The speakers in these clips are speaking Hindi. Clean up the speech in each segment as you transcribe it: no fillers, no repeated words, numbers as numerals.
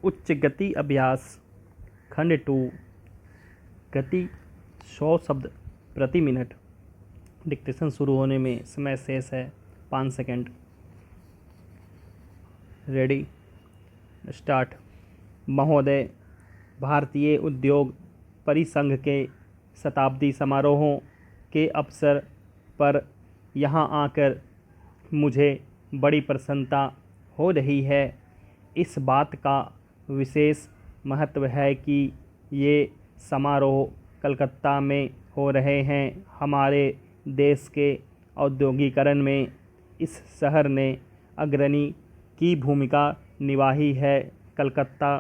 उच्च गति अभ्यास खंड 2 गति 100 शब्द प्रति मिनट। डिक्टेशन शुरू होने में समय शेष है 5 सेकंड। Ready, start. महोदय, भारतीय उद्योग परिसंघ के शताब्दी समारोहों के अवसर पर यहाँ आकर मुझे बड़ी प्रसन्नता हो रही है। इस बात का विशेष महत्व है कि ये समारोह कलकत्ता में हो रहे हैं। हमारे देश के औद्योगीकरण में इस शहर ने अग्रणी की भूमिका निभाई है। कलकत्ता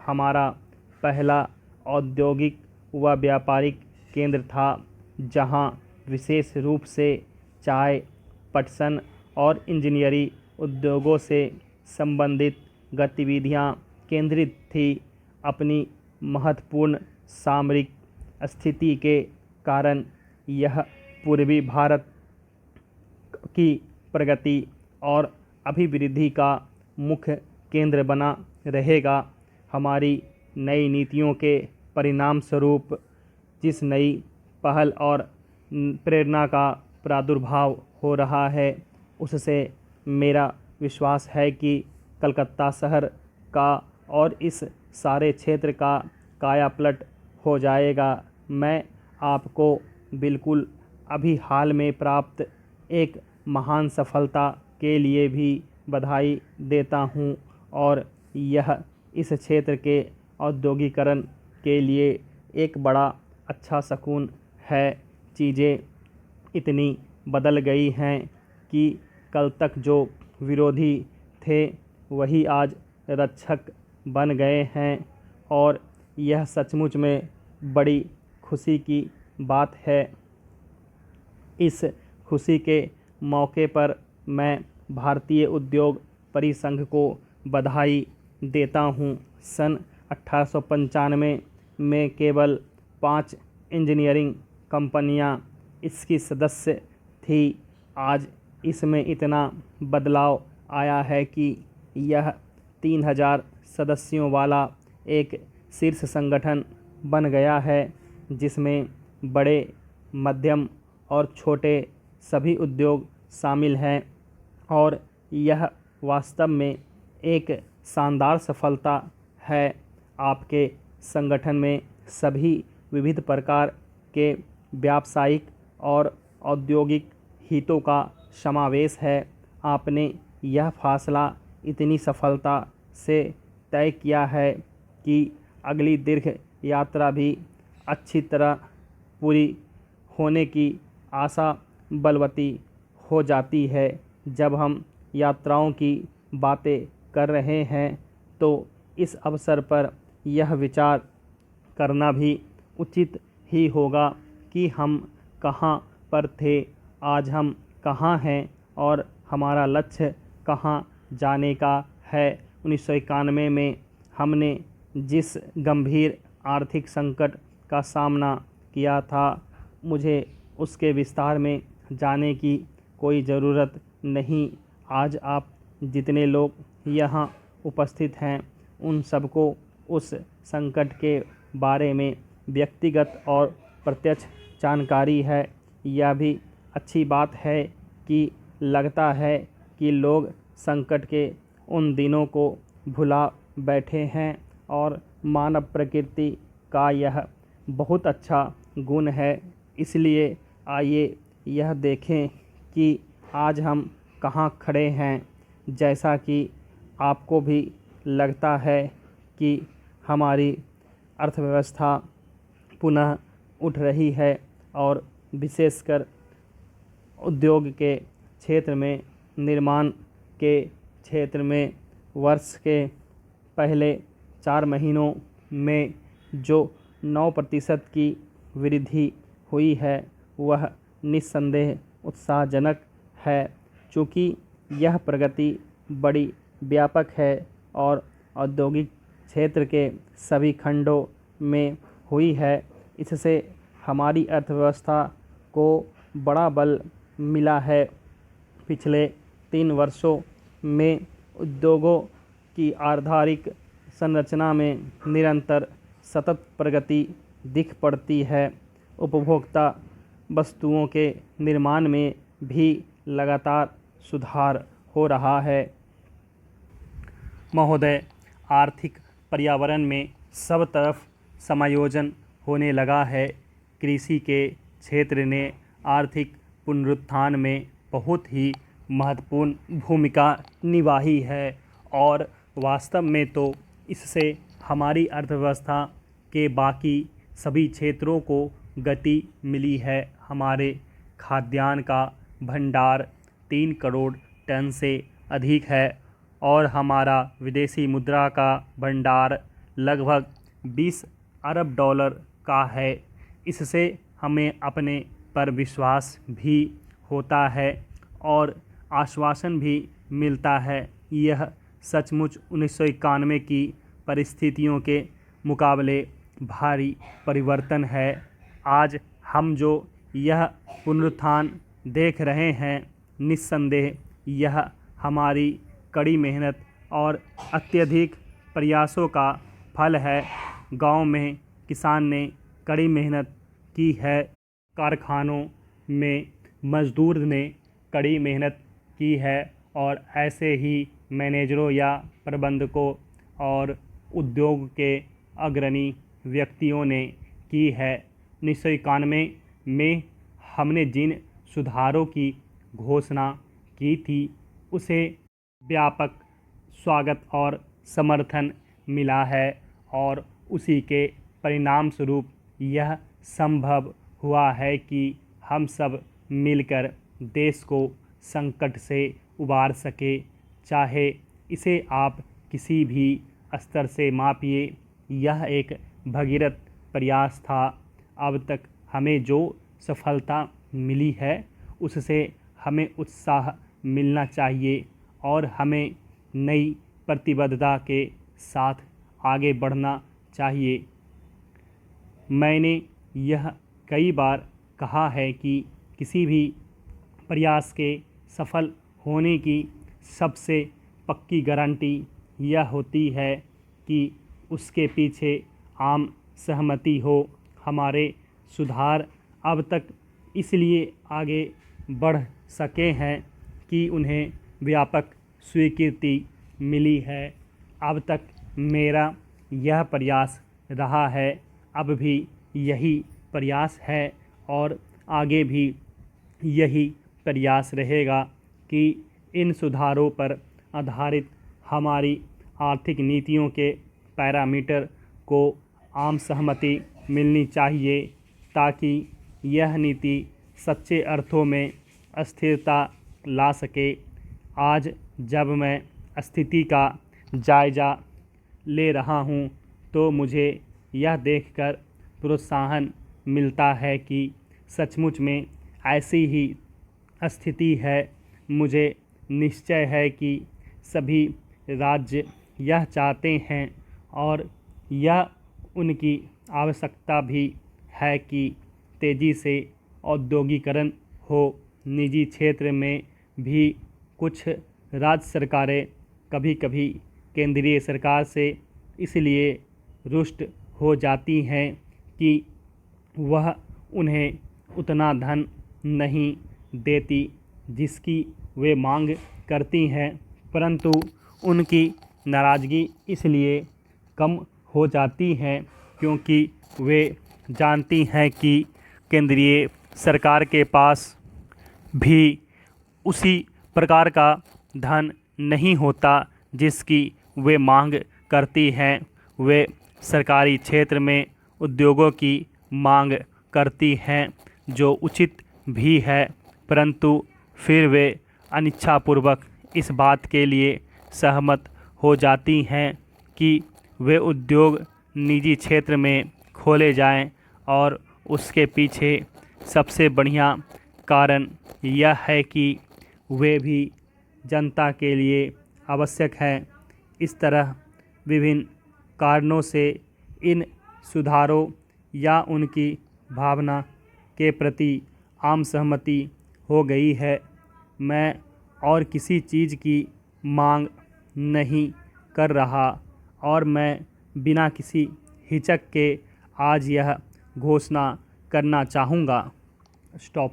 हमारा पहला औद्योगिक व व्यापारिक केंद्र था, जहाँ विशेष रूप से चाय, पटसन और इंजीनियरिंग उद्योगों से संबंधित गतिविधियाँ केंद्रित थी। अपनी महत्वपूर्ण सामरिक स्थिति के कारण यह पूर्वी भारत की प्रगति और अभिवृद्धि का मुख्य केंद्र बना रहेगा। हमारी नई नीतियों के परिणाम स्वरूप जिस नई पहल और प्रेरणा का प्रादुर्भाव हो रहा है, उससे मेरा विश्वास है कि कलकत्ता शहर का और इस सारे क्षेत्र का कायापलट हो जाएगा। मैं आपको बिल्कुल अभी हाल में प्राप्त एक महान सफलता के लिए भी बधाई देता हूँ, और यह इस क्षेत्र के औद्योगिकरण के लिए एक बड़ा अच्छा शगुन है। चीज़ें इतनी बदल गई हैं कि कल तक जो विरोधी थे वही आज रक्षक बन गए हैं, और यह सचमुच में बड़ी खुशी की बात है। इस खुशी के मौके पर मैं भारतीय उद्योग परिसंघ को बधाई देता हूँ। सन 1895 में केवल 5 इंजीनियरिंग कंपनियाँ इसकी सदस्य थी। आज इसमें इतना बदलाव आया है कि यह 3000 सदस्यों वाला एक शीर्ष संगठन बन गया है, जिसमें बड़े, मध्यम और छोटे सभी उद्योग शामिल हैं। और यह वास्तव में एक शानदार सफलता है। आपके संगठन में सभी विविध प्रकार के व्यावसायिक और औद्योगिक हितों का समावेश है। आपने यह फैसला इतनी सफलता से तय किया है कि अगली दीर्घ यात्रा भी अच्छी तरह पूरी होने की आशा बलवती हो जाती है। जब हम यात्राओं की बातें कर रहे हैं, तो इस अवसर पर यह विचार करना भी उचित ही होगा कि हम कहाँ पर थे, आज हम कहाँ हैं और हमारा लक्ष्य कहाँ जाने का है। 1991 में हमने जिस गंभीर आर्थिक संकट का सामना किया था, मुझे उसके विस्तार में जाने की कोई ज़रूरत नहीं। आज आप जितने लोग यहाँ उपस्थित हैं, उन सबको उस संकट के बारे में व्यक्तिगत और प्रत्यक्ष जानकारी है। यह भी अच्छी बात है कि लगता है कि लोग संकट के उन दिनों को भुला बैठे हैं, और मानव प्रकृति का यह बहुत अच्छा गुण है। इसलिए आइए यह देखें कि आज हम कहाँ खड़े हैं। जैसा कि आपको भी लगता है कि हमारी अर्थव्यवस्था पुनः उठ रही है, और विशेषकर उद्योग के क्षेत्र में, निर्माण के क्षेत्र में वर्ष के पहले 4 महीनों में जो 9% की वृद्धि हुई है, वह निस्संदेह उत्साहजनक है। चूँकि यह प्रगति बड़ी व्यापक है और औद्योगिक क्षेत्र के सभी खंडों में हुई है, इससे हमारी अर्थव्यवस्था को बड़ा बल मिला है। पिछले 3 वर्षों में उद्योगों की आधारिक संरचना में निरंतर सतत प्रगति दिख पड़ती है। उपभोक्ता वस्तुओं के निर्माण में भी लगातार सुधार हो रहा है। महोदय, आर्थिक पर्यावरण में सब तरफ समायोजन होने लगा है। कृषि के क्षेत्र ने आर्थिक पुनरुत्थान में बहुत ही महत्वपूर्ण भूमिका निभाई है और वास्तव में तो इससे हमारी अर्थव्यवस्था के बाकी सभी क्षेत्रों को गति मिली है। हमारे खाद्यान्न का भंडार 3 करोड़ टन से अधिक है और हमारा विदेशी मुद्रा का भंडार लगभग 20 अरब डॉलर का है। इससे हमें अपने पर विश्वास भी होता है और आश्वासन भी मिलता है। यह सचमुच 1991 की परिस्थितियों के मुकाबले भारी परिवर्तन है। आज हम जो यह पुनरुत्थान देख रहे हैं, निस्संदेह यह हमारी कड़ी मेहनत और अत्यधिक प्रयासों का फल है। गांव में किसान ने कड़ी मेहनत की है, कारखानों में मजदूर ने कड़ी मेहनत की है और ऐसे ही मैनेजरों या प्रबंधकों और उद्योग के अग्रणी व्यक्तियों ने की है। 1991 में हमने जिन सुधारों की घोषणा की थी उसे व्यापक स्वागत और समर्थन मिला है और उसी के परिणाम स्वरूप यह संभव हुआ है कि हम सब मिलकर देश को संकट से उबार सके। चाहे इसे आप किसी भी स्तर से मापिए, यह एक भगीरथ प्रयास था। अब तक हमें जो सफलता मिली है उससे हमें उत्साह मिलना चाहिए और हमें नई प्रतिबद्धता के साथ आगे बढ़ना चाहिए। मैंने यह कई बार कहा है कि किसी भी प्रयास के सफल होने की सबसे पक्की गारंटी यह होती है कि उसके पीछे आम सहमति हो। हमारे सुधार अब तक इसलिए आगे बढ़ सके हैं कि उन्हें व्यापक स्वीकृति मिली है। अब तक मेरा यह प्रयास रहा है, अब भी यही प्रयास है और आगे भी यही प्रयास रहेगा कि इन सुधारों पर आधारित हमारी आर्थिक नीतियों के पैरामीटर को आम सहमति मिलनी चाहिए ताकि यह नीति सच्चे अर्थों में स्थिरता ला सके। आज जब मैं स्थिति का जायज़ा ले रहा हूँ तो मुझे यह देखकर प्रोत्साहन मिलता है कि सचमुच में ऐसी ही स्थिति है। मुझे निश्चय है कि सभी राज्य यह चाहते हैं और यह उनकी आवश्यकता भी है कि तेज़ी से औद्योगिकरण हो। निजी क्षेत्र में भी कुछ राज्य सरकारें कभी कभी केंद्रीय सरकार से इसलिए रुष्ट हो जाती हैं कि वह उन्हें उतना धन नहीं देती जिसकी वे मांग करती हैं, परंतु उनकी नाराज़गी इसलिए कम हो जाती है क्योंकि वे जानती हैं कि केंद्रीय सरकार के पास भी उसी प्रकार का धन नहीं होता जिसकी वे मांग करती हैं। वे सरकारी क्षेत्र में उद्योगों की मांग करती हैं जो उचित भी है, परंतु फिर वे अनिच्छापूर्वक इस बात के लिए सहमत हो जाती हैं कि वे उद्योग निजी क्षेत्र में खोले जाएं और उसके पीछे सबसे बढ़िया कारण यह है कि वे भी जनता के लिए आवश्यक हैं। इस तरह विभिन्न कारणों से इन सुधारों या उनकी भावना के प्रति आम सहमति हो गई है। मैं और किसी चीज़ की मांग नहीं कर रहा और मैं बिना किसी हिचक के आज यह घोषणा करना चाहूँगा। स्टॉप।